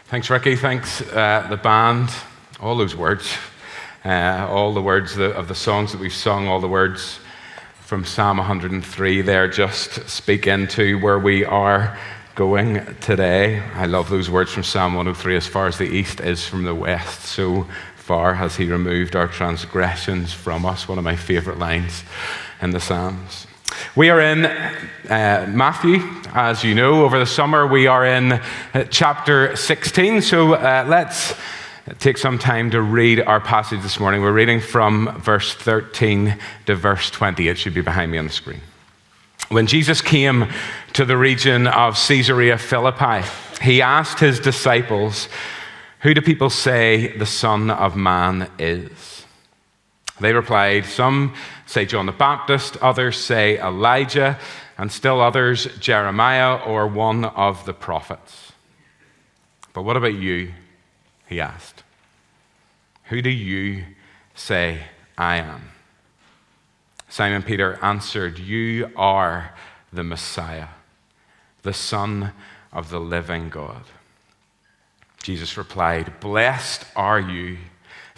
Thanks, Ricky. Thanks, the band. All those words, all the words of the songs that we've sung, all the words from Psalm 103 there just speak into where we are going today. I love those words from Psalm 103. As far as the east is from the west, so far has he removed our transgressions from us. One of my favorite lines in the Psalms. We are in Matthew, as you know. Over the summer, we are in chapter 16. So let's take some time to read our passage this morning. We're reading from verse 13 to verse 20. It should be behind me on the screen. When Jesus came to the region of Caesarea Philippi, he asked his disciples, "Who do people say the Son of Man is?" They replied, "Some say John the Baptist, others say Elijah, and still others Jeremiah or one of the prophets." "But what about you?" he asked. "Who do you say I am?" Simon Peter answered, "You are the Messiah, the Son of the living God." Jesus replied, "Blessed are you,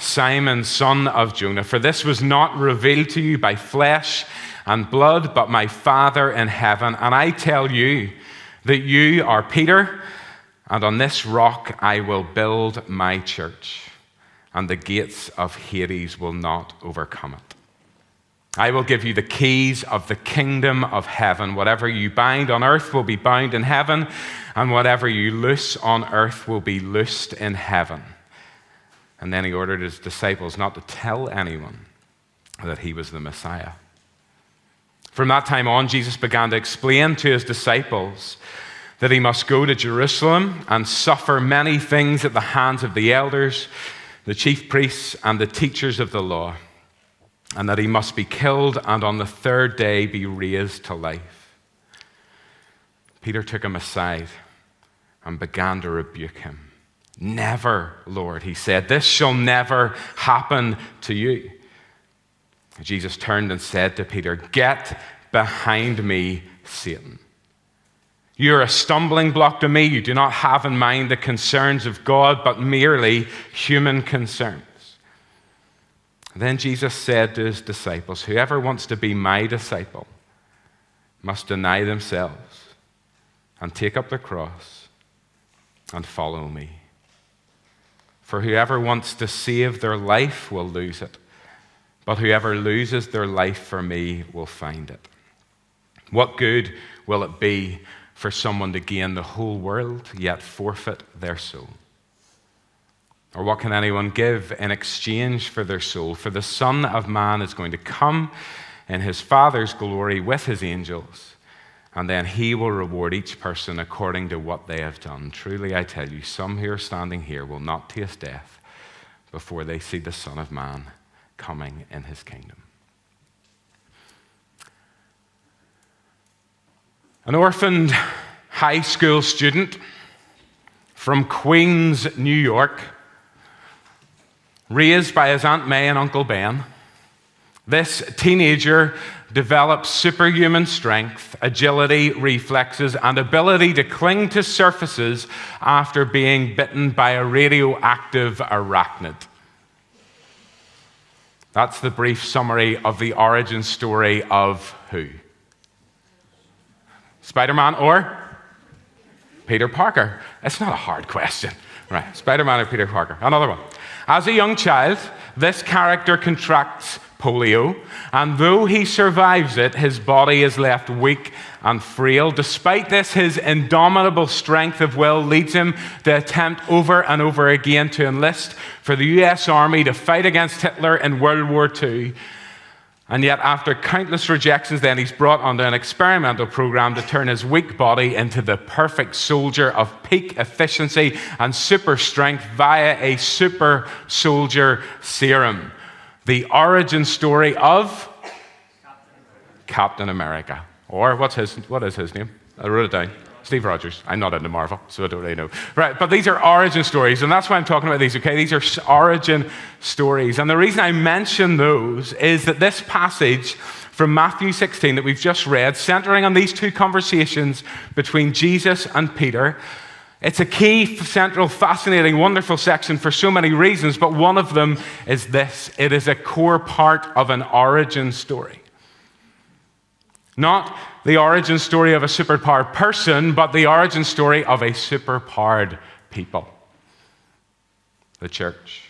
Simon, son of Jonah, for this was not revealed to you by flesh and blood, but my Father in heaven. And I tell you that you are Peter, and on this rock I will build my church, and the gates of Hades will not overcome it. I will give you the keys of the kingdom of heaven. Whatever you bind on earth will be bound in heaven, and whatever you loose on earth will be loosed in heaven." And then he ordered his disciples not to tell anyone that he was the Messiah. From that time on, Jesus began to explain to his disciples that he must go to Jerusalem and suffer many things at the hands of the elders, the chief priests, and the teachers of the law, and that he must be killed and on the third day be raised to life. Peter took him aside and began to rebuke him. "Never, Lord," he said, "this shall never happen to you." Jesus turned and said to Peter, "Get behind me, Satan. You're a stumbling block to me. You do not have in mind the concerns of God, but merely human concerns." Then Jesus said to his disciples, "Whoever wants to be my disciple must deny themselves and take up their cross and follow me. For whoever wants to save their life will lose it, but whoever loses their life for me will find it. What good will it be for someone to gain the whole world, yet forfeit their soul? Or what can anyone give in exchange for their soul? For the Son of Man is going to come in his Father's glory with his angels, and then he will reward each person according to what they have done. Truly, I tell you, some who are standing here will not taste death before they see the Son of Man coming in his kingdom." An orphaned high school student from Queens, New York, raised by his Aunt May and Uncle Ben, this teenager develops superhuman strength, agility, reflexes, and ability to cling to surfaces after being bitten by a radioactive arachnid. That's the brief summary of the origin story of who? Spider-Man or Peter Parker? It's not a hard question. Right, Spider-Man or Peter Parker? Another one. As a young child, this character contracts polio, and though he survives it, his body is left weak and frail. Despite this, his indomitable strength of will leads him to attempt over and over again to enlist for the US Army to fight against Hitler in World War II. And yet, after countless rejections, then he's brought onto an experimental program to turn his weak body into the perfect soldier of peak efficiency and super strength via a super soldier serum. The origin story of Captain America. Or what is his name? I wrote it down. Steve Rogers. I'm not into Marvel, so I don't really know. Right, but these are origin stories, and that's why I'm talking about these, okay? These are origin stories. And the reason I mention those is that this passage from Matthew 16 that we've just read, centering on these two conversations between Jesus and Peter, It's a key, central, fascinating, wonderful section for so many reasons, but one of them is this. It is a core part of an origin story. Not the origin story of a superpowered person, but the origin story of a superpowered people. The church.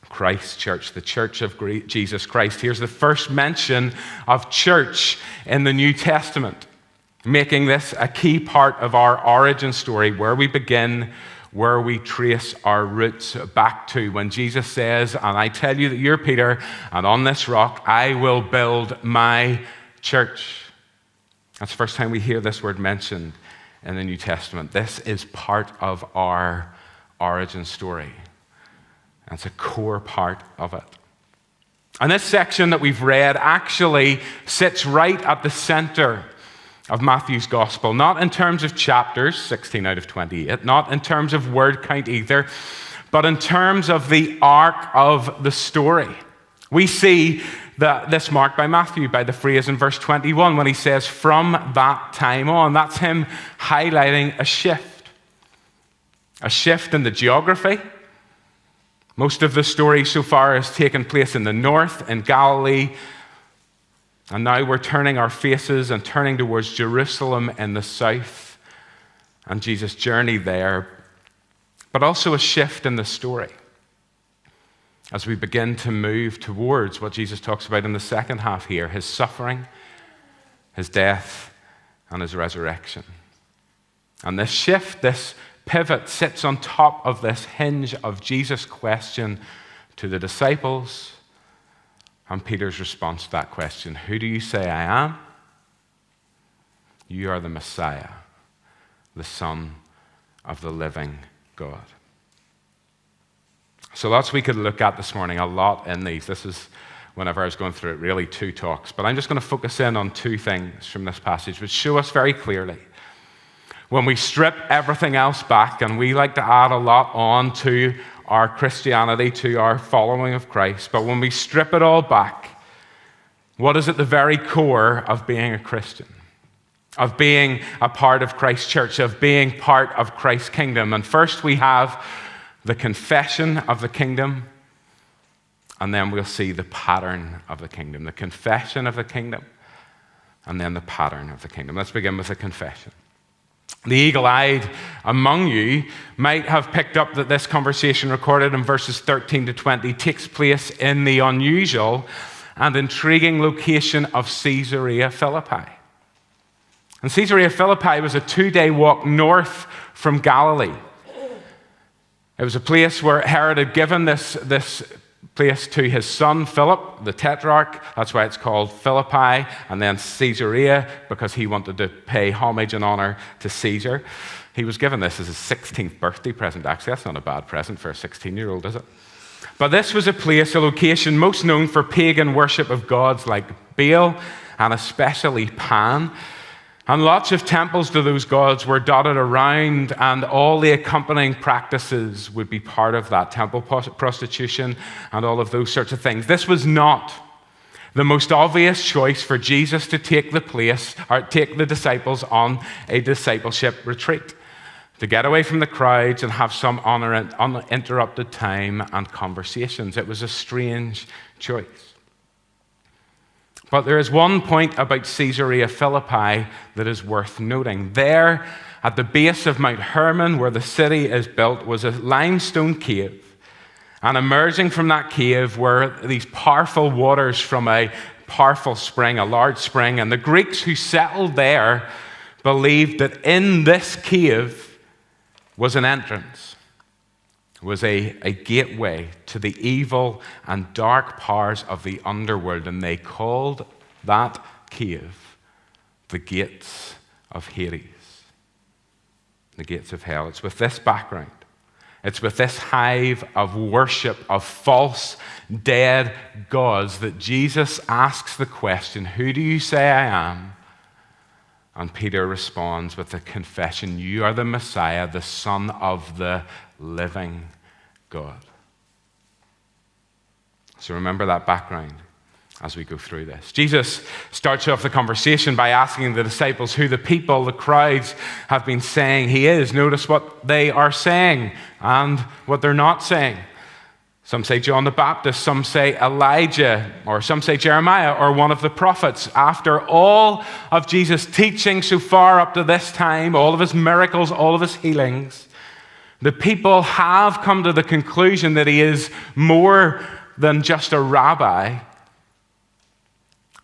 Christ Church, the Church of Jesus Christ. Here's the first mention of church in the New Testament, making this a key part of our origin story, where we begin, where we trace our roots back to. When Jesus says, "And I tell you that you're Peter, and on this rock I will build my church." That's the first time we hear this word mentioned in the New Testament. This is part of our origin story. It's a core part of it. And this section that we've read actually sits right at the center of Matthew's gospel, not in terms of chapters, 16 out of 28, not in terms of word count either, but in terms of the arc of the story. We see this marked by Matthew by the phrase in verse 21 when he says, "From that time on." That's him highlighting a shift in the geography. Most of the story so far has taken place in the north, in Galilee, and now we're turning our faces and turning towards Jerusalem in the south and Jesus' journey there, but also a shift in the story as we begin to move towards what Jesus talks about in the second half here, his suffering, his death, and his resurrection. And this shift, this pivot, sits on top of this hinge of Jesus' question to the disciples and Peter's response to that question. "Who do you say I am?" "You are the Messiah, the Son of the living God." So lots we could look at this morning, a lot in these. This is, whenever I was going through it, really 2 talks. But I'm just going to focus in on 2 things from this passage, which show us very clearly, when we strip everything else back, and we like to add a lot on to our Christianity, to our following of Christ, but when we strip it all back, what is at the very core of being a Christian, of being a part of Christ's church, of being part of Christ's kingdom? And first we have the confession of the kingdom, and then we'll see the pattern of the kingdom. The confession of the kingdom, and then the pattern of the kingdom. Let's begin with the confession. The eagle-eyed among you might have picked up that this conversation recorded in verses 13 to 20 takes place in the unusual and intriguing location of Caesarea Philippi. And Caesarea Philippi was a 2-day walk north from Galilee. It was a place where Herod had given this place to his son Philip, the tetrarch. That's why it's called Philippi, and then Caesarea, because he wanted to pay homage and honor to Caesar. He was given this as his 16th birthday present. Actually, that's not a bad present for a 16-year-old, is it? But this was a place, a location most known for pagan worship of gods like Baal and especially Pan. And lots of temples to those gods were dotted around, and all the accompanying practices would be part of that, temple prostitution and all of those sorts of things. This was not the most obvious choice for Jesus to take the disciples on a discipleship retreat, to get away from the crowds and have some uninterrupted time and conversations. It was a strange choice. But there is one point about Caesarea Philippi that is worth noting. There, at the base of Mount Hermon, where the city is built, was a limestone cave. And emerging from that cave were these powerful waters from a powerful spring, a large spring. And the Greeks who settled there believed that in this cave was an entrance, was a gateway to the evil and dark powers of the underworld, and they called that cave the gates of Hades, the gates of hell. It's with this background, it's with this hive of worship of false, dead gods that Jesus asks the question, "Who do you say I am?" And Peter responds with the confession, "You are the Messiah, the Son of the living God." So remember that background as we go through this. Jesus starts off the conversation by asking the disciples who the people, the crowds, have been saying he is. Notice what they are saying and what they're not saying. Some say John the Baptist, some say Elijah, or some say Jeremiah, or one of the prophets. After all of Jesus' teaching so far up to this time, all of his miracles, all of his healings, the people have come to the conclusion that he is more than just a rabbi,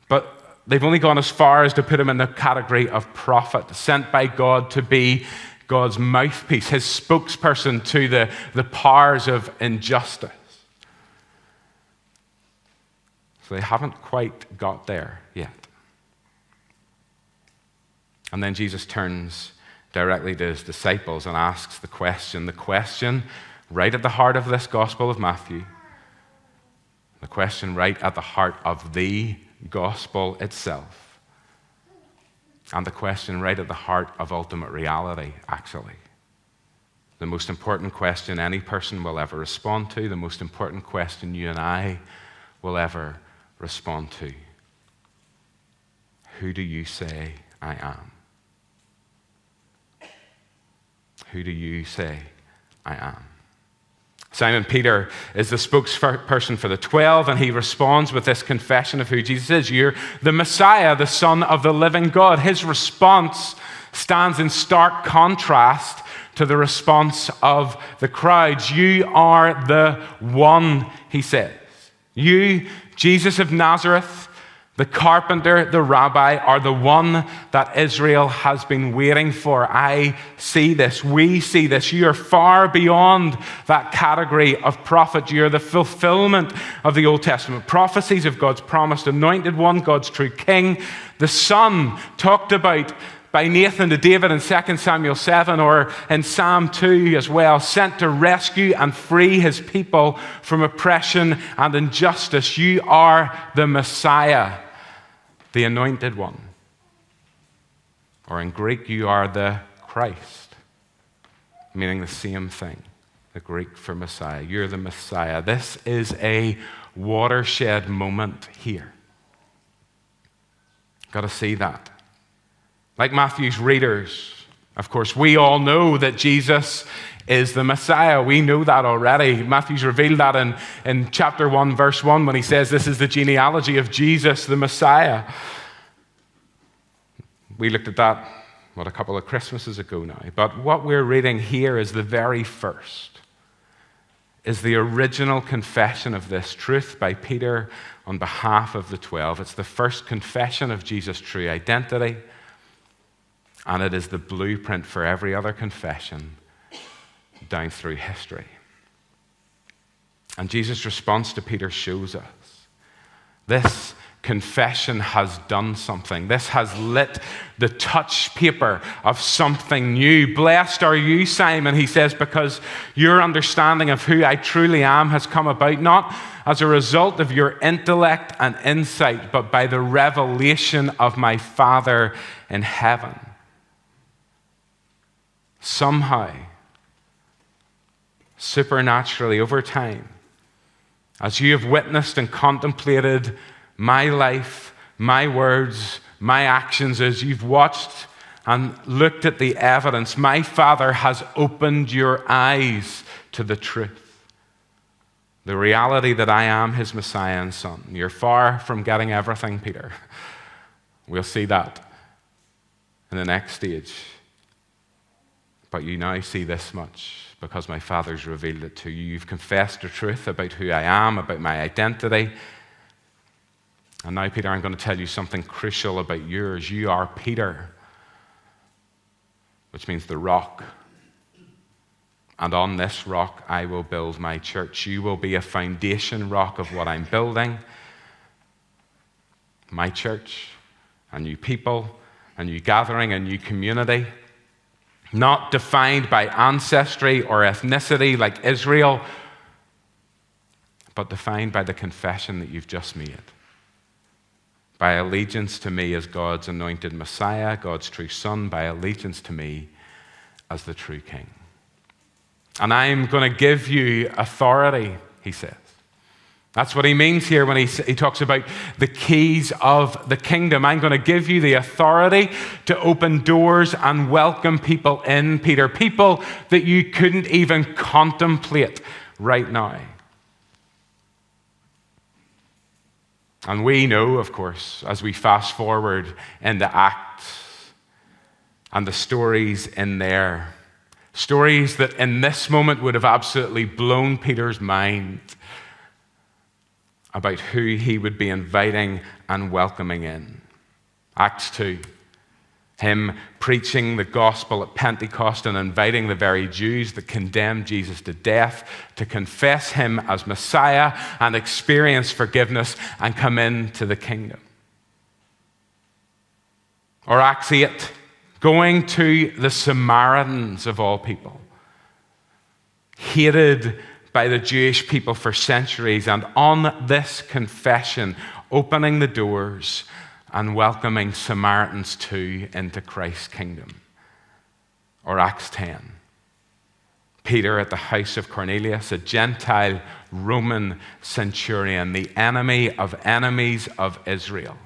but they've only gone as far as to put him in the category of prophet, sent by God to be God's mouthpiece, his spokesperson to the powers of injustice. So they haven't quite got there yet. And then Jesus turns directly to his disciples and asks the question right at the heart of this Gospel of Matthew, the question right at the heart of the Gospel itself, and the question right at the heart of ultimate reality, actually. The most important question any person will ever respond to, the most important question you and I will ever respond to. Who do you say I am? Who do you say I am? Simon Peter is the spokesperson for the 12, and he responds with this confession of who Jesus is. You're the Messiah, the Son of the living God. His response stands in stark contrast to the response of the crowds. You are the one, he says. You, Jesus of Nazareth, the carpenter, the rabbi, are the one that Israel has been waiting for. I see this. We see this. You are far beyond that category of prophet. You are the fulfillment of the Old Testament prophecies of God's promised anointed one, God's true king. The Son talked about by Nathan to David in 2 Samuel 7 or in Psalm 2 as well, sent to rescue and free his people from oppression and injustice. You are the Messiah, the anointed one. Or in Greek, you are the Christ, meaning the same thing, the Greek for Messiah. You're the Messiah. This is a watershed moment here. Got to see that. Like Matthew's readers, of course, we all know that Jesus is the Messiah. We know that already. Matthew's revealed that in chapter 1, verse 1, when he says this is the genealogy of Jesus, the Messiah. We looked at that, a couple of Christmases ago now. But what we're reading here is the very first, is the original confession of this truth by Peter on behalf of the 12. It's the first confession of Jesus' true identity. And it is the blueprint for every other confession down through history. And Jesus' response to Peter shows us this confession has done something. This has lit the touch paper of something new. Blessed are you, Simon, he says, because your understanding of who I truly am has come about, not as a result of your intellect and insight, but by the revelation of my Father in heaven. Somehow, supernaturally, over time, as you have witnessed and contemplated my life, my words, my actions, as you've watched and looked at the evidence, my Father has opened your eyes to the truth. The reality that I am his Messiah and Son. You're far from getting everything, Peter. We'll see that in the next stage. But you now see this much because my Father's revealed it to you. You've confessed the truth about who I am, about my identity. And now, Peter, I'm going to tell you something crucial about yours. You are Peter, which means the rock. And on this rock I will build my church. You will be a foundation rock of what I'm building. My church, a new people, a new gathering, a new community. Not defined by ancestry or ethnicity like Israel, but defined by the confession that you've just made. By allegiance to me as God's anointed Messiah, God's true Son, by allegiance to me as the true King. And I'm going to give you authority, he says. That's what he means here when he talks about the keys of the kingdom. I'm going to give you the authority to open doors and welcome people in, Peter. People that you couldn't even contemplate right now. And we know, of course, as we fast forward into Acts and the stories in there, stories that in this moment would have absolutely blown Peter's mind about who he would be inviting and welcoming in. Acts 2, him preaching the gospel at Pentecost and inviting the very Jews that condemned Jesus to death to confess him as Messiah and experience forgiveness and come into the kingdom. Or Acts 8, going to the Samaritans of all people, hated by the Jewish people for centuries, and on this confession, opening the doors and welcoming Samaritans too into Christ's kingdom. Or Acts 10, Peter at the house of Cornelius, a Gentile Roman centurion, the enemy of enemies of Israel.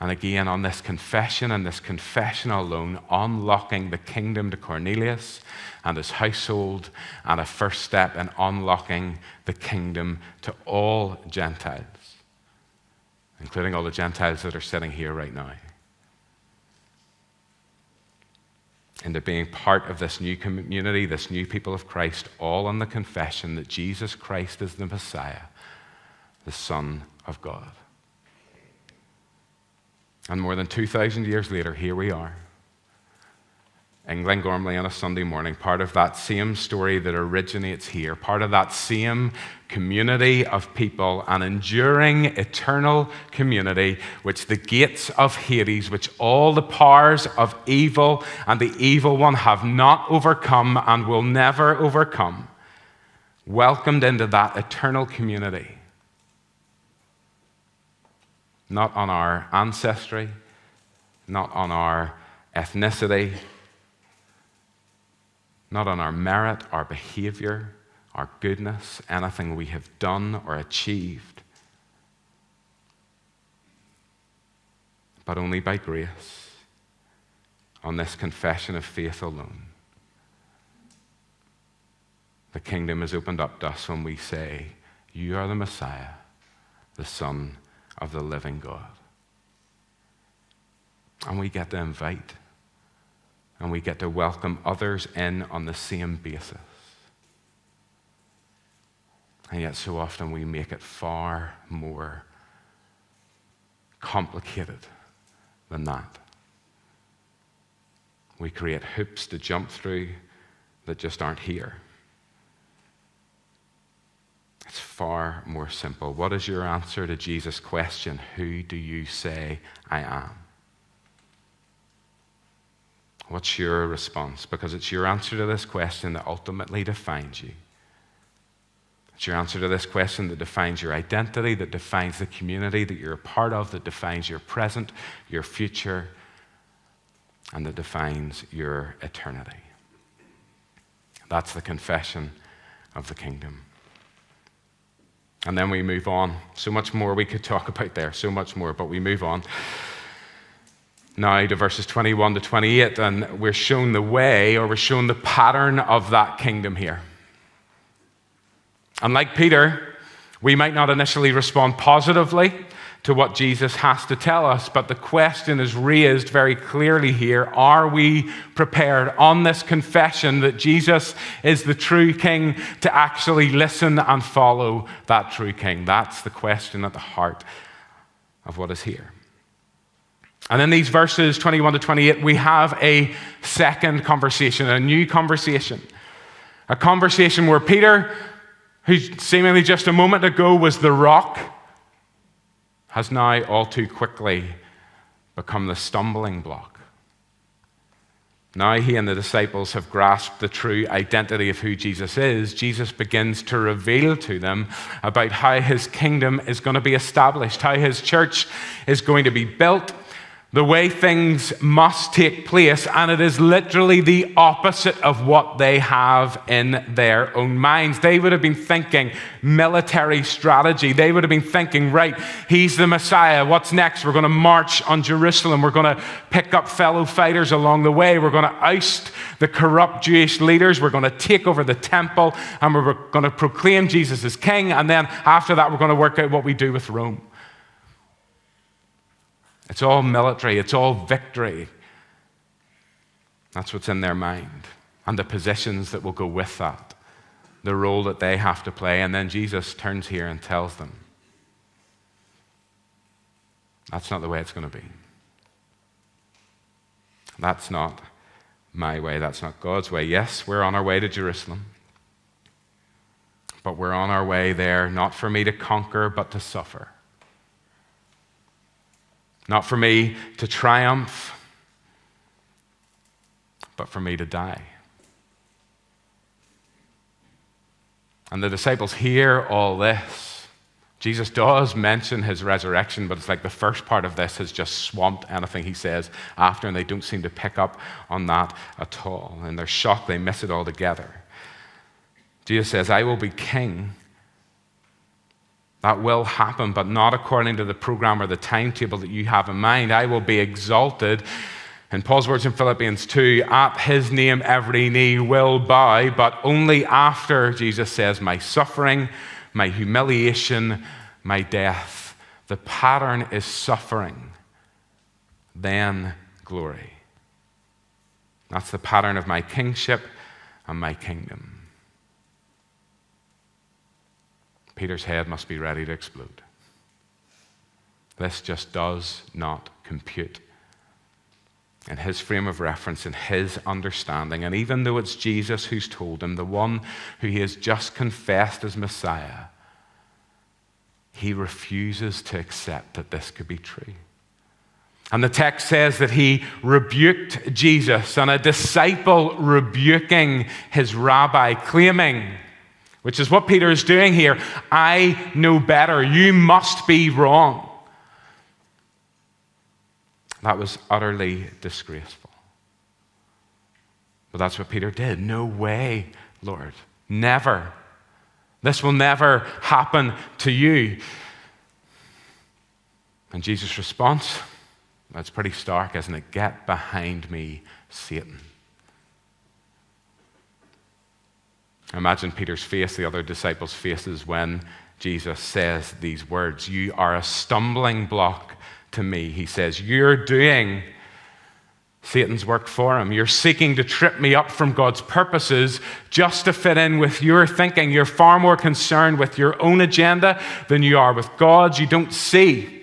And again, on this confession and this confession alone, unlocking the kingdom to Cornelius and his household, and a first step in unlocking the kingdom to all Gentiles, including all the Gentiles that are sitting here right now, into being part of this new community, this new people of Christ, all on the confession that Jesus Christ is the Messiah, the Son of God. And more than 2,000 years later, here we are, in Glengormley on a Sunday morning, part of that same story that originates here, part of that same community of people, an enduring, eternal community, which the gates of Hades, which all the powers of evil and the evil one have not overcome and will never overcome, welcomed into that eternal community. Not on our ancestry, not on our ethnicity, not on our merit, our behavior, our goodness, anything we have done or achieved, but only by grace, on this confession of faith alone. The kingdom is opened up to us when we say, "You are the Messiah, the Son of the living God." And we get to invite, and we get to welcome others in on the same basis. And yet so often we make it far more complicated than that. We create hoops to jump through that just aren't here. It's far more simple. What is your answer to Jesus' question, "Who do you say I am?" What's your response? Because it's your answer to this question that ultimately defines you. It's your answer to this question that defines your identity, that defines the community that you're a part of, that defines your present, your future, and that defines your eternity. That's the confession of the kingdom. And then we move on. So much more we could talk about there, so much more, but we move on now to verses 21 to 28, and we're shown the way, or we're shown the pattern of that kingdom here. And like Peter, we might not initially respond positively to what Jesus has to tell us, but the question is raised very clearly here. Are we prepared on this confession that Jesus is the true king to actually listen and follow that true king? That's the question at the heart of what is here. And in these verses 21 to 28, we have a second conversation, a new conversation. A conversation where Peter, who seemingly just a moment ago was the rock, has now all too quickly become the stumbling block. Now he and the disciples have grasped the true identity of who Jesus is. Jesus begins to reveal to them about how his kingdom is going to be established, how his church is going to be built, the way things must take place, and it is literally the opposite of what they have in their own minds. They would have been thinking military strategy. They would have been thinking, right, he's the Messiah. What's next? We're going to march on Jerusalem. We're going to pick up fellow fighters along the way. We're going to oust the corrupt Jewish leaders. We're going to take over the temple, and we're going to proclaim Jesus as king. And then after that, we're going to work out what we do with Rome. It's all military. It's all victory. That's what's in their mind. And the positions that will go with that. The role that they have to play. And then Jesus turns here and tells them, that's not the way it's going to be. That's not my way. That's not God's way. Yes, we're on our way to Jerusalem. But we're on our way there not for me to conquer, but to suffer. Not for me to triumph, but for me to die. And the disciples hear all this. Jesus does mention his resurrection, but it's like the first part of this has just swamped anything he says after, and they don't seem to pick up on that at all. And they're shocked, they miss it altogether. Jesus says, I will be king. That will happen, but not according to the program or the timetable that you have in mind. I will be exalted. In Paul's words in Philippians 2, at his name every knee will bow, but only after, Jesus says, my suffering, my humiliation, my death. The pattern is suffering, then glory. That's the pattern of my kingship and my kingdom. Peter's head must be ready to explode. This just does not compute in his frame of reference, in his understanding. And even though it's Jesus who's told him, the one who he has just confessed as Messiah, he refuses to accept that this could be true. And the text says that he rebuked Jesus, and a disciple rebuking his rabbi, claiming, which is what Peter is doing here, I know better. You must be wrong. That was utterly disgraceful. But that's what Peter did. No way, Lord. Never. This will never happen to you. And Jesus' response, that's pretty stark, isn't it? Get behind me, Satan. Imagine Peter's face, the other disciples' faces when Jesus says these words. You are a stumbling block to me. He says, you're doing Satan's work for him. You're seeking to trip me up from God's purposes just to fit in with your thinking. You're far more concerned with your own agenda than you are with God's. You don't see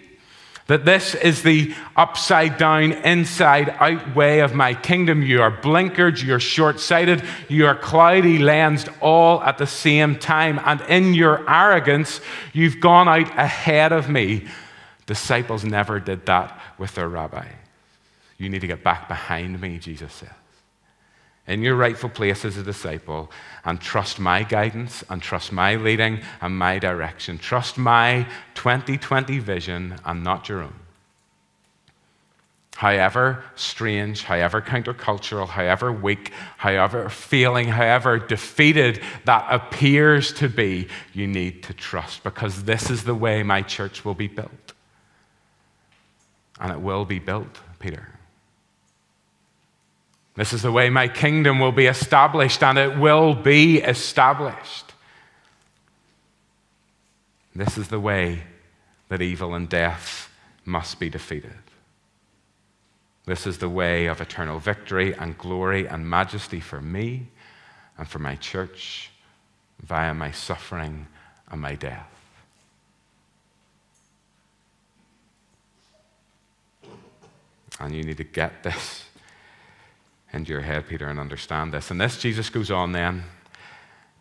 that this is the upside down, inside out way of my kingdom. You are blinkered, you're short-sighted, you are cloudy lensed all at the same time. And in your arrogance, you've gone out ahead of me. Disciples never did that with their rabbi. You need to get back behind me, Jesus says, in your rightful place as a disciple, and trust my guidance and trust my leading and my direction. Trust my 2020 vision and not your own. However strange, however countercultural, however weak, however failing, however defeated that appears to be, you need to trust, because this is the way my church will be built. And it will be built, Peter. This is the way my kingdom will be established, and it will be established. This is the way that evil and death must be defeated. This is the way of eternal victory and glory and majesty for me and for my church via my suffering and my death. And you need to get this into your head, Peter, and understand this. And this, Jesus goes on then,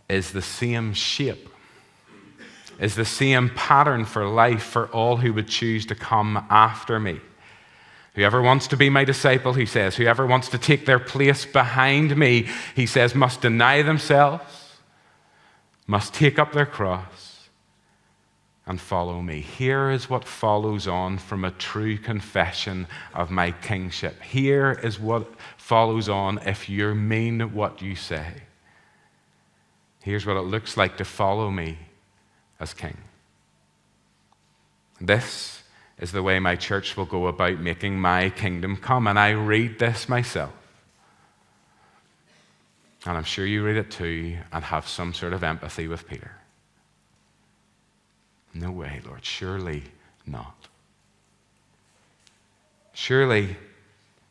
is the same shape, is the same pattern for life for all who would choose to come after me. Whoever wants to be my disciple, he says, whoever wants to take their place behind me, he says, must deny themselves, must take up their cross, and follow me. Here is what follows on from a true confession of my kingship. Here is what follows on if you mean what you say. Here's what it looks like to follow me as king. This is the way my church will go about making my kingdom come. And I read this myself. And I'm sure you read it too and have some sort of empathy with Peter. No way, Lord, surely not. Surely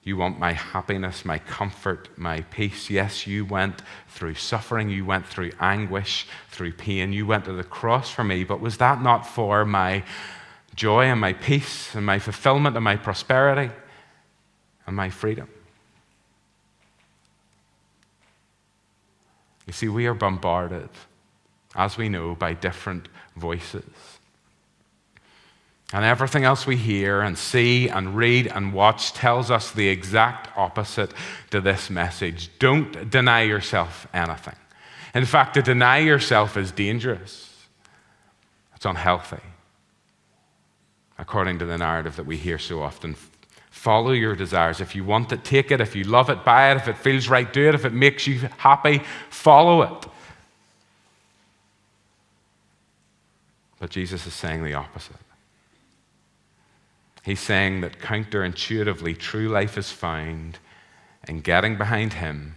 you want my happiness, my comfort, my peace. Yes, you went through suffering, you went through anguish, through pain, you went to the cross for me, but was that not for my joy and my peace and my fulfillment and my prosperity and my freedom? You see, we are bombarded, as we know, by different voices. And everything else we hear and see and read and watch tells us the exact opposite to this message. Don't deny yourself anything. In fact, to deny yourself is dangerous. It's unhealthy, according to the narrative that we hear so often. Follow your desires. If you want it, take it. If you love it, buy it. If it feels right, do it. If it makes you happy, follow it. But Jesus is saying the opposite. He's saying that counterintuitively, true life is found in getting behind him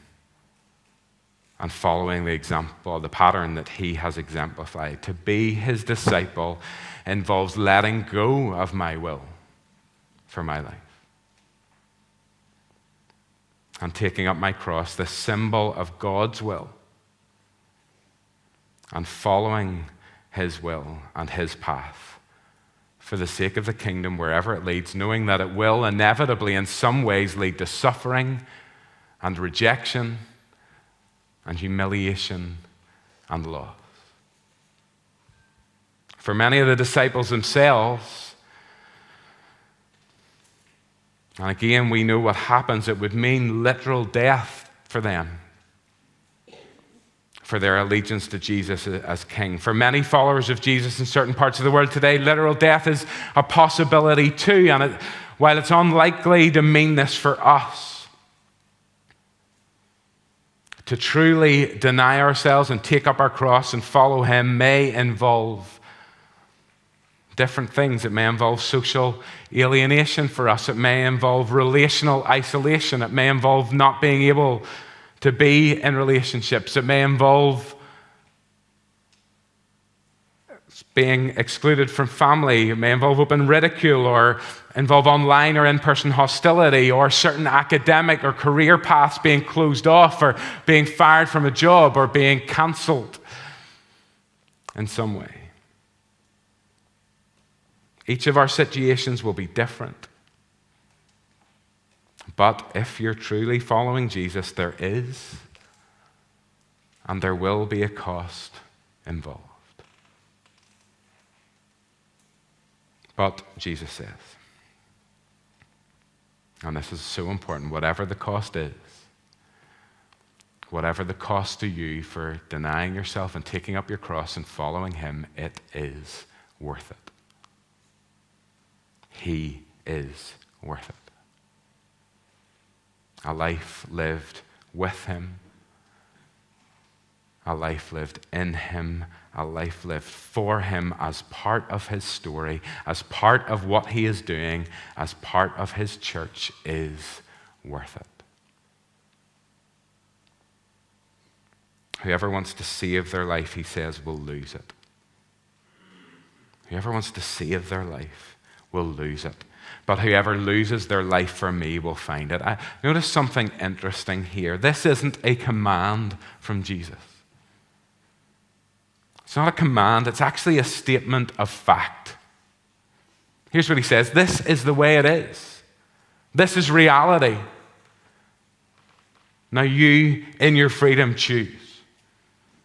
and following the example, the pattern that he has exemplified. To be his disciple involves letting go of my will for my life and taking up my cross, the symbol of God's will, and following his will and his path for the sake of the kingdom wherever it leads, knowing that it will inevitably in some ways lead to suffering and rejection and humiliation and loss. For many of the disciples themselves, and again we know what happens, it would mean literal death for them, for their allegiance to Jesus as king. For many followers of Jesus in certain parts of the world today, literal death is a possibility too. And while it's unlikely to mean this for us, to truly deny ourselves and take up our cross and follow him may involve different things. It may involve social alienation for us. It may involve relational isolation. It may involve not being able to be in relationships. It may involve being excluded from family. It may involve open ridicule or involve online or in-person hostility or certain academic or career paths being closed off or being fired from a job or being cancelled in some way. Each of our situations will be different. But if you're truly following Jesus, there is and there will be a cost involved. But Jesus says, and this is so important, whatever the cost is, whatever the cost to you for denying yourself and taking up your cross and following him, it is worth it. He is worth it. A life lived with him, a life lived in him, a life lived for him as part of his story, as part of what he is doing, as part of his church is worth it. Whoever wants to save their life, he says, will lose it. Whoever wants to save their life will lose it. But whoever loses their life for me will find it. I notice something interesting here. This isn't a command from Jesus. It's not a command, it's actually a statement of fact. Here's what he says: this is the way it is. This is reality. Now you, in your freedom, choose.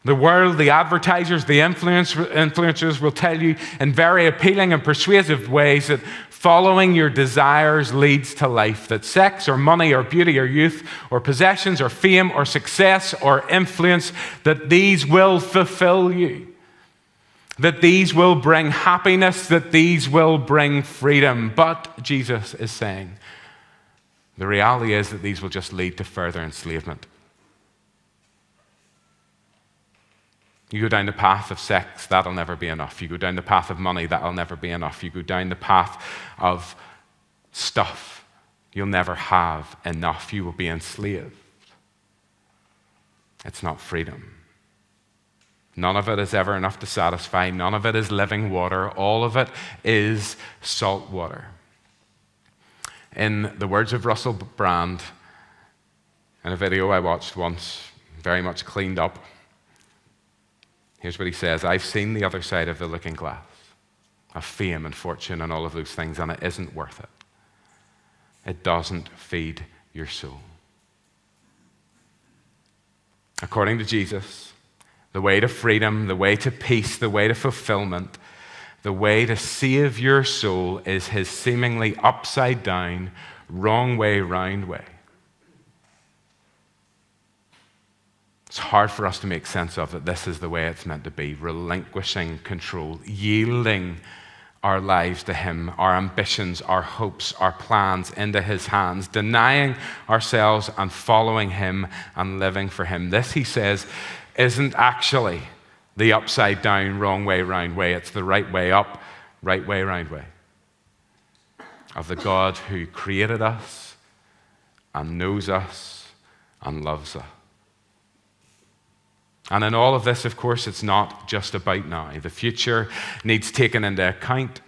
The world, the advertisers, the influencers will tell you in very appealing and persuasive ways that following your desires leads to life, that sex or money or beauty or youth or possessions or fame or success or influence, that these will fulfill you. that these will bring happiness, that these will bring freedom. But Jesus is saying, the reality is that these will just lead to further enslavement. You go down the path of sex, that'll never be enough. You go down the path of money, that'll never be enough. You go down the path of stuff, you'll never have enough. You will be enslaved. It's not freedom. None of it is ever enough to satisfy. None of it is living water. All of it is salt water. In the words of Russell Brand, in a video I watched once, very much cleaned up, here's what he says: I've seen the other side of the looking glass, of fame and fortune and all of those things, and it isn't worth it. It doesn't feed your soul. According to Jesus, the way to freedom, the way to peace, the way to fulfillment, the way to save your soul is his seemingly upside down, wrong way, round way. It's hard for us to make sense of that this is the way it's meant to be, relinquishing control, yielding our lives to him, our ambitions, our hopes, our plans into his hands, denying ourselves and following him and living for him. This, he says, isn't actually the upside down, wrong way, round way. It's the right way up, right way, round way of the God who created us and knows us and loves us. And in all of this, of course, it's not just about now. The future needs taken into account.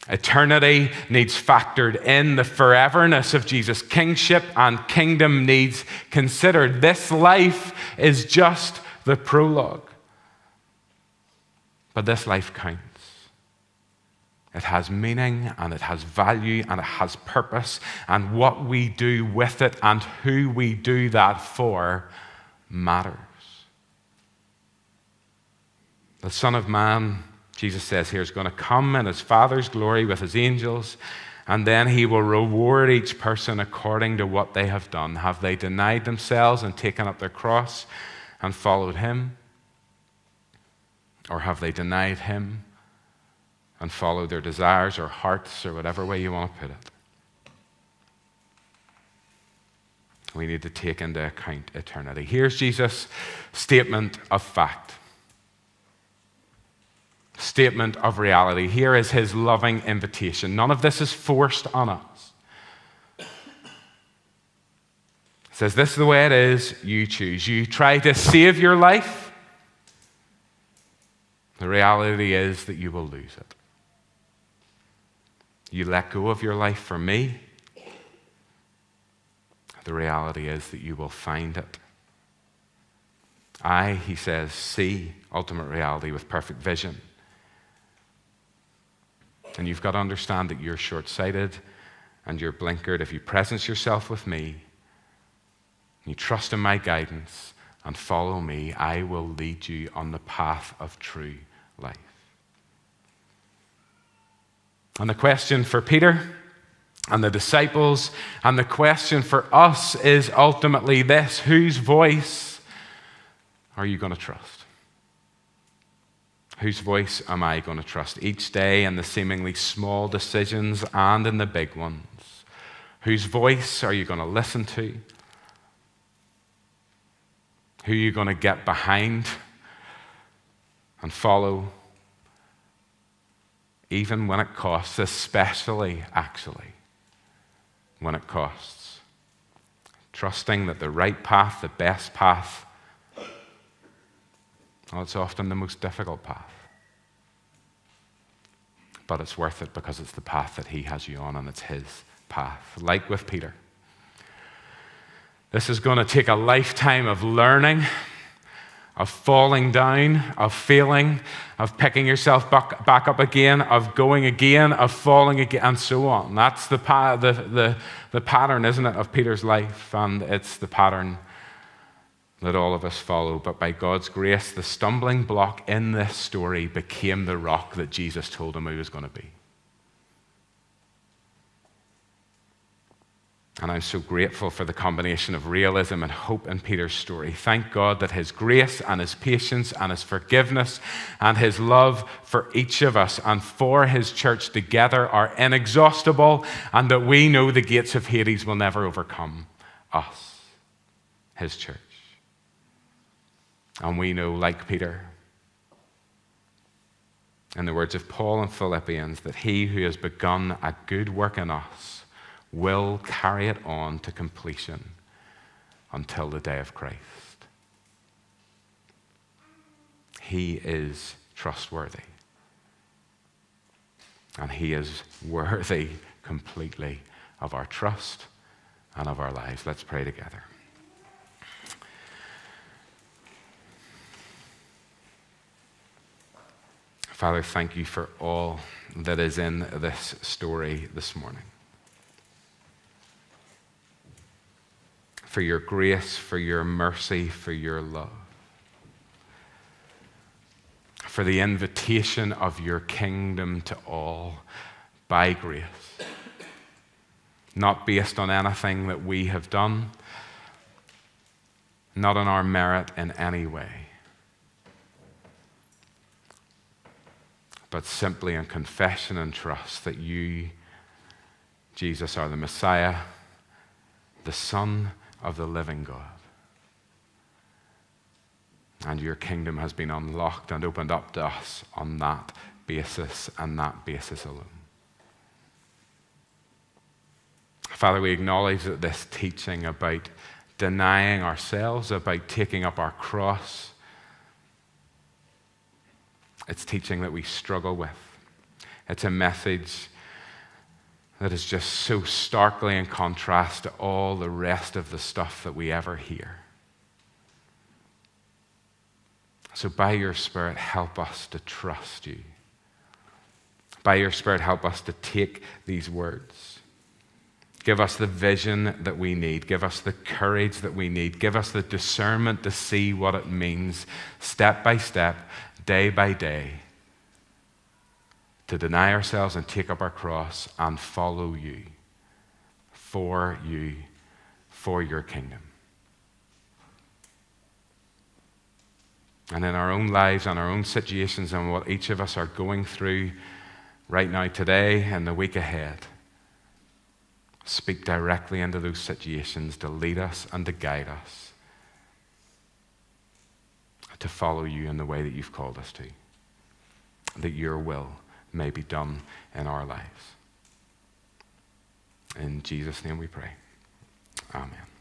Eternity needs factored in. The foreverness of Jesus' kingship and kingdom needs considered. This life is just the prologue. But this life counts. It has meaning and it has value and it has purpose. And what we do with it and who we do that for matters. The Son of Man, Jesus says here, is going to come in his Father's glory with his angels, and then he will reward each person according to what they have done. Have they denied themselves and taken up their cross and followed him? Or have they denied him and followed their desires or hearts or whatever way you want to put it? We need to take into account eternity. Here's Jesus' statement of fact. Statement of reality. Here is his loving invitation. None of this is forced on us. It says, this is the way it is, you choose. You try to save your life. The reality is that you will lose it. You let go of your life for me. The reality is that you will find it. I, he says, see ultimate reality with perfect vision. And you've got to understand that you're short-sighted and you're blinkered. If you presence yourself with me, you trust in my guidance and follow me, I will lead you on the path of true life. And the question for Peter and the disciples and the question for us is ultimately this: whose voice are you going to trust? Whose voice am I going to trust each day in the seemingly small decisions and in the big ones? Whose voice are you going to listen to? Who are you going to get behind and follow? Even when it costs, especially, actually, when it costs. Trusting that the right path, the best path, well, it's often the most difficult path. But it's worth it because it's the path that he has you on, and it's his path. Like with Peter. This is going to take a lifetime of learning, of falling down, of failing, of picking yourself back up again, of going again, of falling again, and so on. That's the pattern, isn't it, of Peter's life, and it's the pattern that all of us follow. But by God's grace, the stumbling block in this story became the rock that Jesus told him he was going to be. And I'm so grateful for the combination of realism and hope in Peter's story. Thank God that his grace and his patience and his forgiveness and his love for each of us and for his church together are inexhaustible, and that we know the gates of Hades will never overcome us, his church. And we know, like Peter, in the words of Paul in Philippians, that he who has begun a good work in us will carry it on to completion until the day of Christ. He is trustworthy. And he is worthy completely of our trust and of our lives. Let's pray together. Father, thank you for all that is in this story this morning. For your grace, for your mercy, for your love. For the invitation of your kingdom to all by grace. Not based on anything that we have done, not on our merit in any way, but simply in confession and trust that you, Jesus, are the Messiah, the Son of the living God. And your kingdom has been unlocked and opened up to us on that basis and that basis alone. Father, we acknowledge that this teaching about denying ourselves, about taking up our cross, it's teaching that we struggle with. It's a message that is just so starkly in contrast to all the rest of the stuff that we ever hear. So by your Spirit, help us to trust you. By your Spirit, help us to take these words. Give us the vision that we need. Give us the courage that we need. Give us the discernment to see what it means, step by step, day by day, to deny ourselves and take up our cross and follow you, for your kingdom. And in our own lives and our own situations and what each of us are going through right now, today and the week ahead, speak directly into those situations to lead us and to guide us, to follow you in the way that you've called us to, that your will may be done in our lives. In Jesus' name we pray. Amen.